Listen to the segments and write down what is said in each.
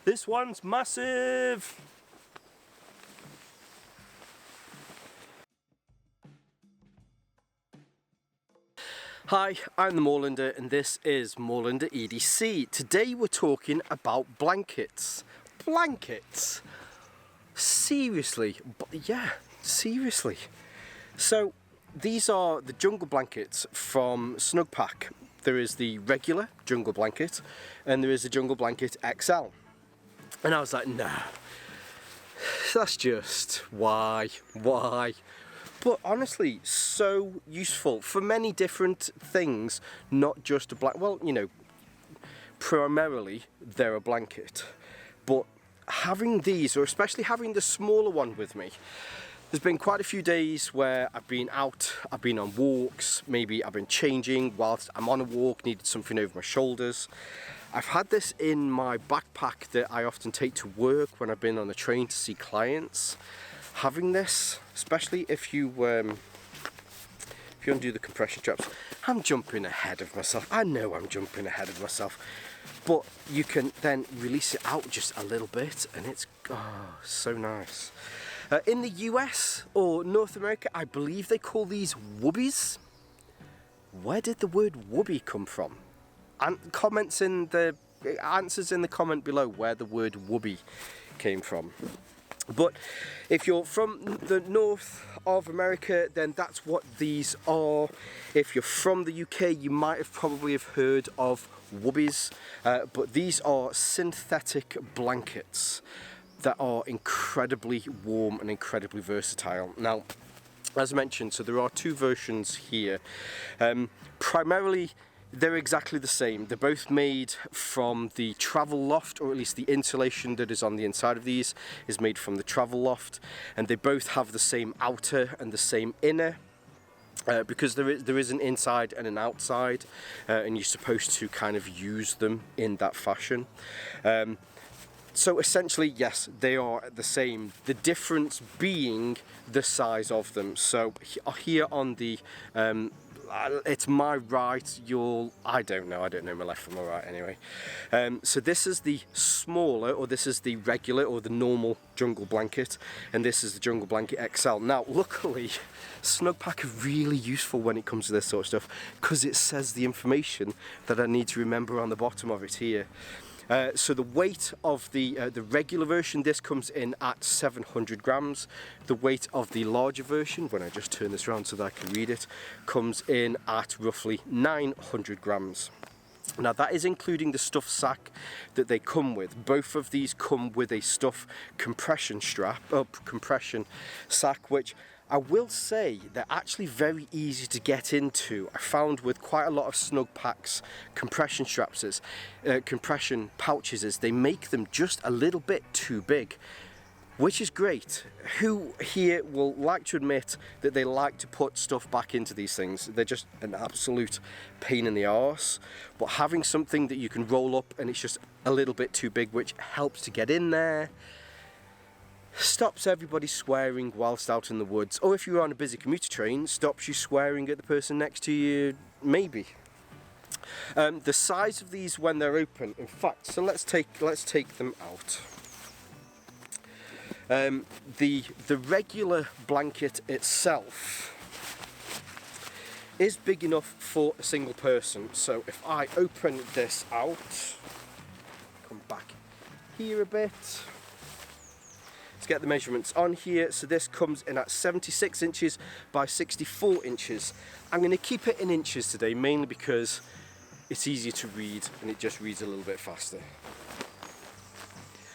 This one's massive. Hi, I'm the Moorlander and this is Moorlander EDC. Today we're talking about blankets. Blankets? Seriously? Yeah, seriously. So these are the jungle blankets from Snugpak. There is the regular jungle blanket and there is the jungle blanket XL. And I was like, nah, that's just why? But honestly, so useful for many different things, not just a blanket. Well, you know, primarily they're a blanket. But having these, or especially having the smaller one with me, there's been quite a few days where I've been out, I've been on walks, maybe I've been changing whilst I'm on a walk, needed something over my shoulders. I've had this in my backpack that I often take to work when I've been on the train to see clients. Having this, especially if you undo the compression straps, I'm jumping ahead of myself. I know I'm jumping ahead of myself, but you can then release it out just a little bit, and it's so nice. In the US or North America, I believe they call these woobies. Where did the word woobie come from? And answers in the comment below where the word woobie came from. But if you're from the north of America, then that's what these are. If you're from the UK, you might have probably heard of woobies, but these are synthetic blankets that are incredibly warm and incredibly versatile. Now, as mentioned, so there are two versions here. Primarily, they're exactly the same. They're both made from the travel loft, or at least the insulation that is on the inside of these is made from the travel loft, and they both have the same outer and the same inner, because there is an inside and an outside, and you're supposed to kind of use them in that fashion. So essentially, yes, they are the same. The difference being the size of them. So here on the it's my right, I don't know my left from my right anyway. So this is the smaller, or this is the regular or the normal jungle blanket, and this is the jungle blanket XL. Now luckily, Snugpak are really useful when it comes to this sort of stuff, because it says the information that I need to remember on the bottom of it here. So the weight of the regular version, this comes in at 700 grams. The weight of the larger version, when I just turn this around so that I can read it, comes in at roughly 900 grams. Now that is including the stuff sack that they come with. Both of these come with a stuff compression sack, which I will say they're actually very easy to get into. I found with quite a lot of Snugpak's compression straps, compression pouches, they make them just a little bit too big, which is great. Who here will like to admit that they like to put stuff back into these things? They're just an absolute pain in the arse. But having something that you can roll up and it's just a little bit too big, which helps to get in there, stops everybody swearing whilst out in the woods, or if you're on a busy commuter train, stops you swearing at the person next to you, maybe. The size of these when they're open, in fact, so let's take them out. The regular blanket itself is big enough for a single person. So if I open this out, come back here a bit, let's get the measurements on here. So this comes in at 76 inches by 64 inches. I'm going to keep it in inches today, mainly because it's easier to read and it just reads a little bit faster.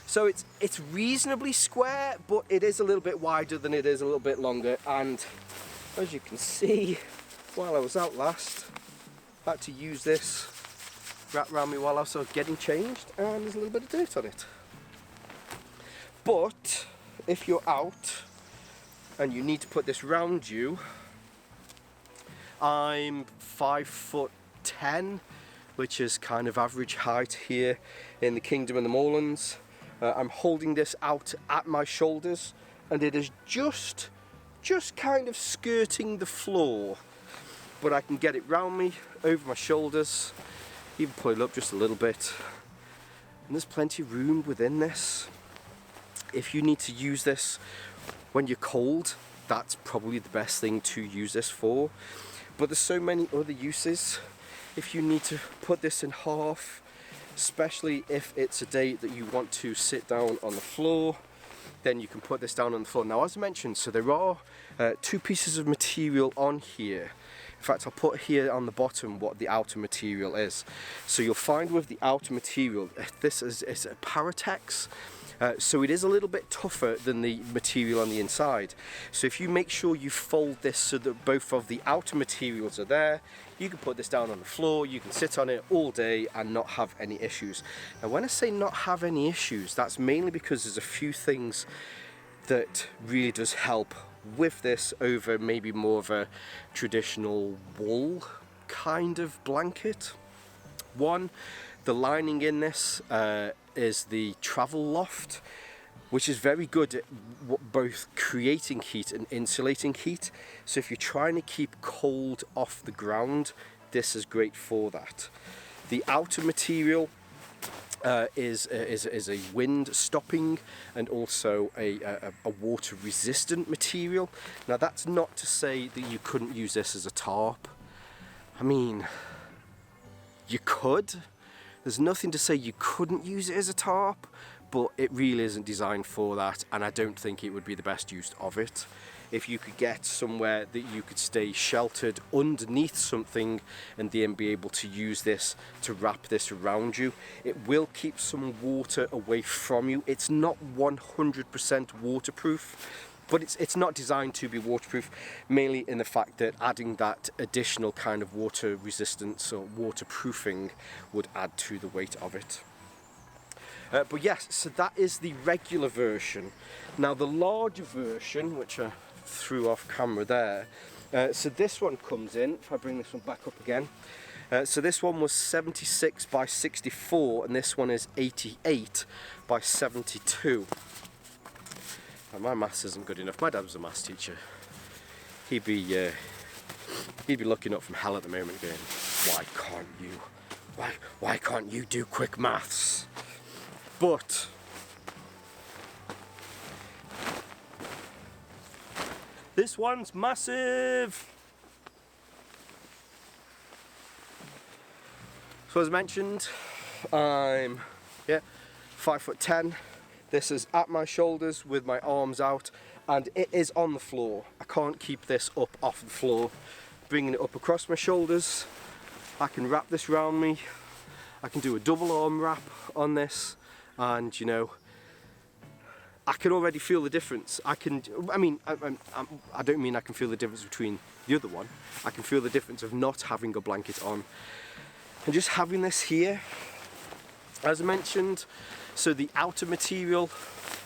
So it's reasonably square, but it is a little bit wider than it is a little bit longer. And as you can see, while I was out last, I had to use this wrap around me while I was getting changed, and there's a little bit of dirt on it. But if you're out and you need to put this round you, I'm 5'10", which is kind of average height here in the Kingdom and the Moorlands. I'm holding this out at my shoulders, and it is just kind of skirting the floor, but I can get it round me, over my shoulders, even pull it up just a little bit. And there's plenty of room within this. If you need to use this when you're cold, that's probably the best thing to use this for. But there's so many other uses. If you need to put this in half, especially if it's a day that you want to sit down on the floor, then you can put this down on the floor. Now, as I mentioned, so there are two pieces of material on here. In fact, I'll put here on the bottom what the outer material is. So you'll find with the outer material, this is a Paratex. So it is a little bit tougher than the material on the inside. So if you make sure you fold this so that both of the outer materials are there, you can put this down on the floor, you can sit on it all day and not have any issues. Now when I say not have any issues, that's mainly because there's a few things that really does help with this over maybe more of a traditional wool kind of blanket. One, the lining in this is the travel loft, which is very good at both creating heat and insulating heat. So if you're trying to keep cold off the ground, this is great for that. The outer material is a wind stopping and also a water resistant material. Now that's not to say that you couldn't use this as a tarp. I mean, you could. There's nothing to say you couldn't use it as a tarp, but it really isn't designed for that, and I don't think it would be the best use of it. If you could get somewhere that you could stay sheltered underneath something and then be able to use this to wrap this around you, it will keep some water away from you. It's not 100% waterproof, but it's not designed to be waterproof, mainly in the fact that adding that additional kind of water resistance or waterproofing would add to the weight of it. But yes, so that is the regular version. Now the larger version, which I threw off camera there, so this one comes in, if I bring this one back up again, so this one was 76 by 64 and this one is 88 by 72. My maths isn't good enough. My dad was a maths teacher. He'd be looking up from hell at the moment going, why can't you do quick maths? But this one's massive. So as mentioned, I'm 5'10". This is at my shoulders with my arms out, and it is on the floor. I can't keep this up off the floor. Bringing it up across my shoulders, I can wrap this around me. I can do a double arm wrap on this, and you know, I can already feel the difference. I don't mean I can feel the difference between the other one. I can feel the difference of not having a blanket on and just having this here. As I mentioned, so the outer material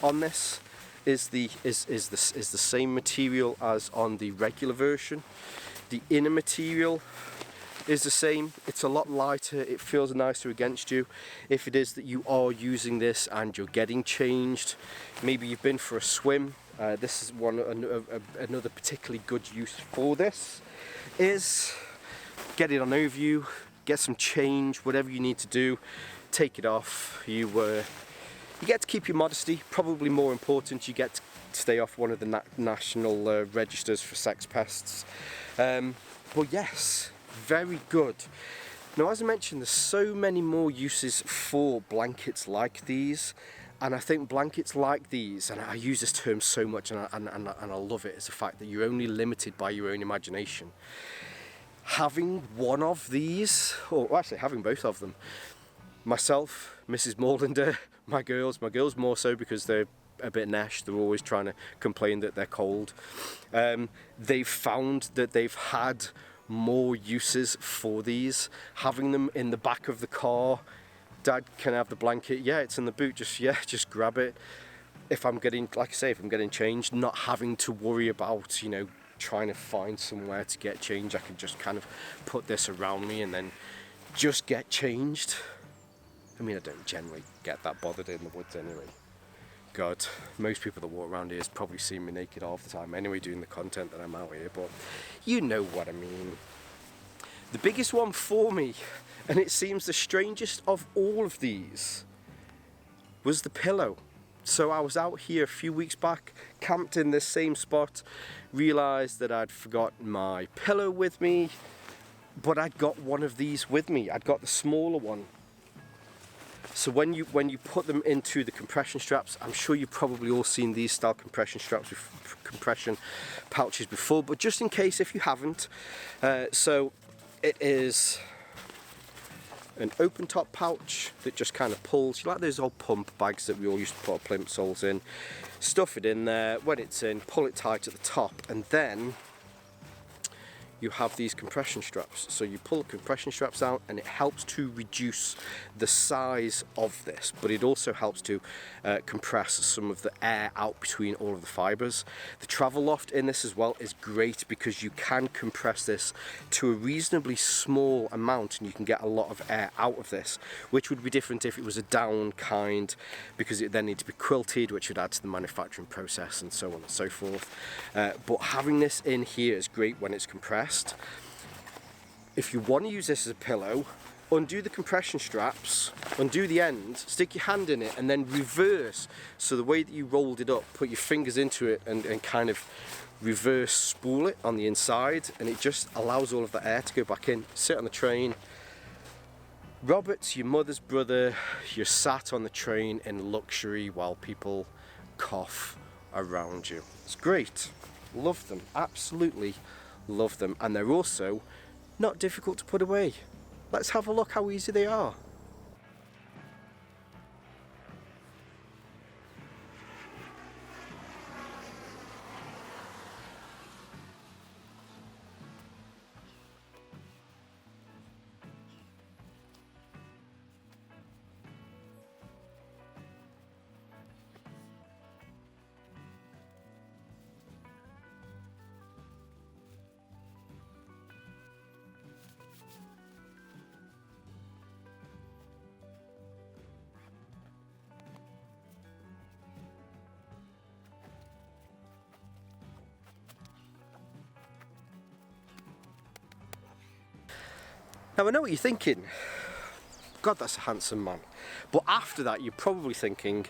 on this is the same material as on the regular version. The inner material is the same. It's a lot lighter, it feels nicer against you. If it is that you are using this and you're getting changed, maybe you've been for a swim, this is another particularly good use for this, is get it on over you, get some change, whatever you need to do, take it off. You get to keep your modesty, probably more important, you get to stay off one of the national registers for sex pests. But yes, very good. Now as I mentioned, there's so many more uses for blankets like these, and I think blankets like these, and I use this term so much and I love it, is the fact that you're only limited by your own imagination. Having one of these, or actually having both of them, myself, Mrs. Morlander, my girls more so because they're a bit nash, they're always trying to complain that they're cold. They've found that they've had more uses for these. Having them in the back of the car, Dad, can I have the blanket? Yeah, it's in the boot, just grab it. If I'm getting, like I say, if I'm getting changed, not having to worry about, you know, trying to find somewhere to get changed, I can just kind of put this around me and then just get changed. I mean, I don't generally get that bothered in the woods anyway. God, most people that walk around here has probably seen me naked half the time anyway, doing the content that I'm out here, but you know what I mean. The biggest one for me, and it seems the strangest of all of these, was the pillow. So I was out here a few weeks back, camped in this same spot, realised that I'd forgotten my pillow with me, but I'd got one of these with me. I'd got the smaller one. So when you put them into the compression straps, I'm sure you've probably all seen these style compression straps with compression pouches before, but just in case if you haven't, so it is an open top pouch that just kind of pulls. You like those old pump bags that we all used to put our plimsolls in. Stuff it in there, when it's in, pull it tight at the top, and then you have these compression straps. So you pull the compression straps out and it helps to reduce the size of this, but it also helps to compress some of the air out between all of the fibers. The travel loft in this as well is great because you can compress this to a reasonably small amount and you can get a lot of air out of this, which would be different if it was a down kind, because it then needs to be quilted, which would add to the manufacturing process and so on and so forth. But having this in here is great when it's compressed. If you want to use this as a pillow, undo the compression straps, undo the end, stick your hand in it and then reverse. So the way that you rolled it up, put your fingers into it and kind of reverse spool it on the inside, and it just allows all of the air to go back in. Sit on the train. Robert's your mother's brother. You're sat on the train in luxury while people cough around you. It's great. Love them. Absolutely love them. And they're also not difficult to put away. Let's have a look how easy they are. Now I know what you're thinking, God, that's a handsome man. But after that you're probably thinking,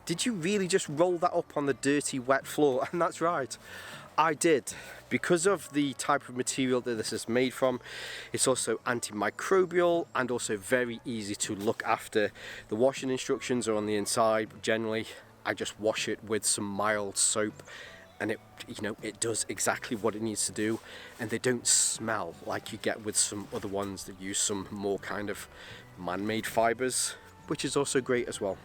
did you really just roll that up on the dirty wet floor? And that's right, I did. Because of the type of material that this is made from, it's also antimicrobial and also very easy to look after. The washing instructions are on the inside, but generally I just wash it with some mild soap, and it, you know, it does exactly what it needs to do, and they don't smell like you get with some other ones that use some more kind of man-made fibers, which is also great as well.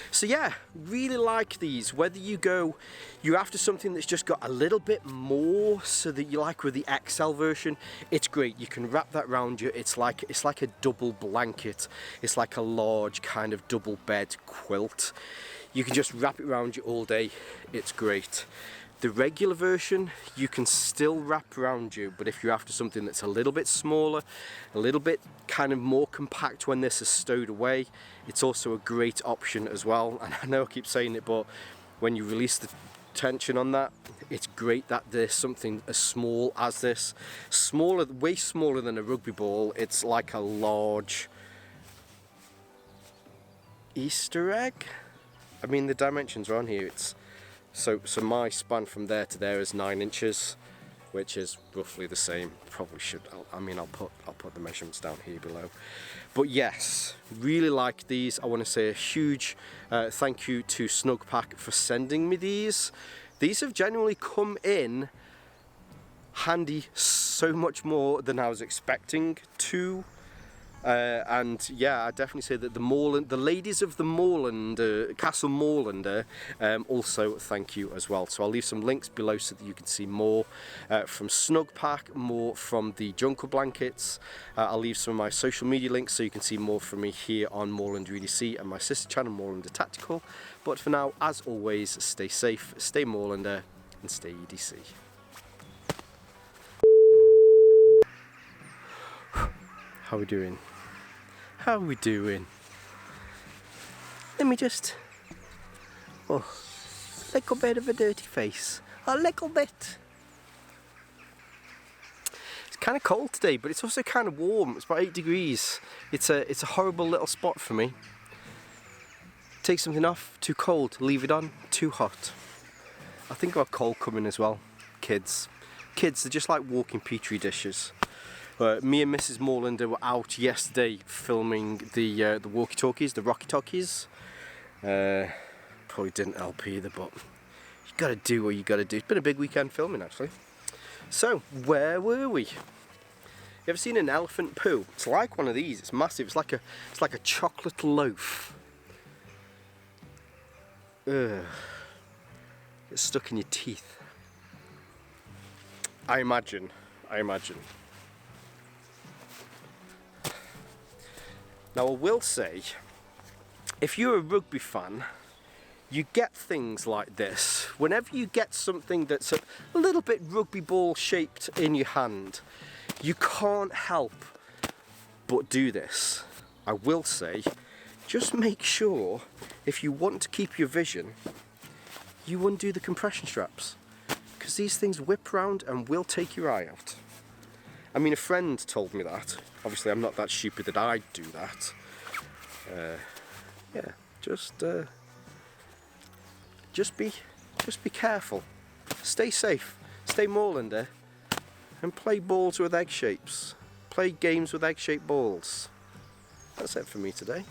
So yeah, really like these. Whether you're after something that's just got a little bit more, so that you like with the XL version, it's great. You can wrap that around you. It's like a double blanket. It's like a large kind of double bed quilt. You can just wrap it around you all day. It's great. The regular version you can still wrap around you, but if you're after something that's a little bit smaller, a little bit kind of more compact when this is stowed away, it's also a great option as well. And I know I keep saying it, but when you release the tension on that, it's great that there's something as small as this. Smaller, way smaller than a rugby ball. It's like a large Easter egg. I mean, the dimensions are on here. It's so my span from there to there is 9 inches, which is roughly the same. Probably should. I'll put the measurements down here below. But yes, really like these. I want to say a huge thank you to Snugpak for sending me these. These have genuinely come in handy so much more than I was expecting to. And yeah, I definitely say that the ladies of the Castle Moorlander, also thank you as well. So I'll leave some links below so that you can see more from Snugpak, more from the Jungle Blankets. I'll leave some of my social media links so you can see more from me here on Moorlander EDC and my sister channel Moorlander Tactical. But for now, as always, stay safe, stay Moorlander, and stay EDC. How are we doing? How are we doing? Let me just... Oh, little bit of a dirty face. A little bit. It's kind of cold today, but it's also kind of warm. It's about 8 degrees. It's a horrible little spot for me. take something off, too cold, leave it on, too hot. I think I've got cold coming as well. Kids, they're just like walking petri dishes. Me and Mrs. Morlander were out yesterday filming the walkie-talkies, the rocky-talkies. Probably didn't help either, but you gotta do what you gotta do. It's been a big weekend filming actually. So, where were we? You ever seen an elephant poo? It's like one of these. It's massive. It's like a chocolate loaf. Ugh. It's stuck in your teeth. I imagine. Now I will say, if you're a rugby fan, you get things like this. Whenever you get something that's a little bit rugby ball shaped in your hand, you can't help but do this. I will say, just make sure, if you want to keep your vision, you undo the compression straps, because these things whip round and will take your eye out. I mean, a friend told me that. Obviously I'm not that stupid that I'd do that. Yeah, just be careful. Stay safe. Stay Morlander. And play balls with egg shapes. Play games with egg-shaped balls. That's it for me today.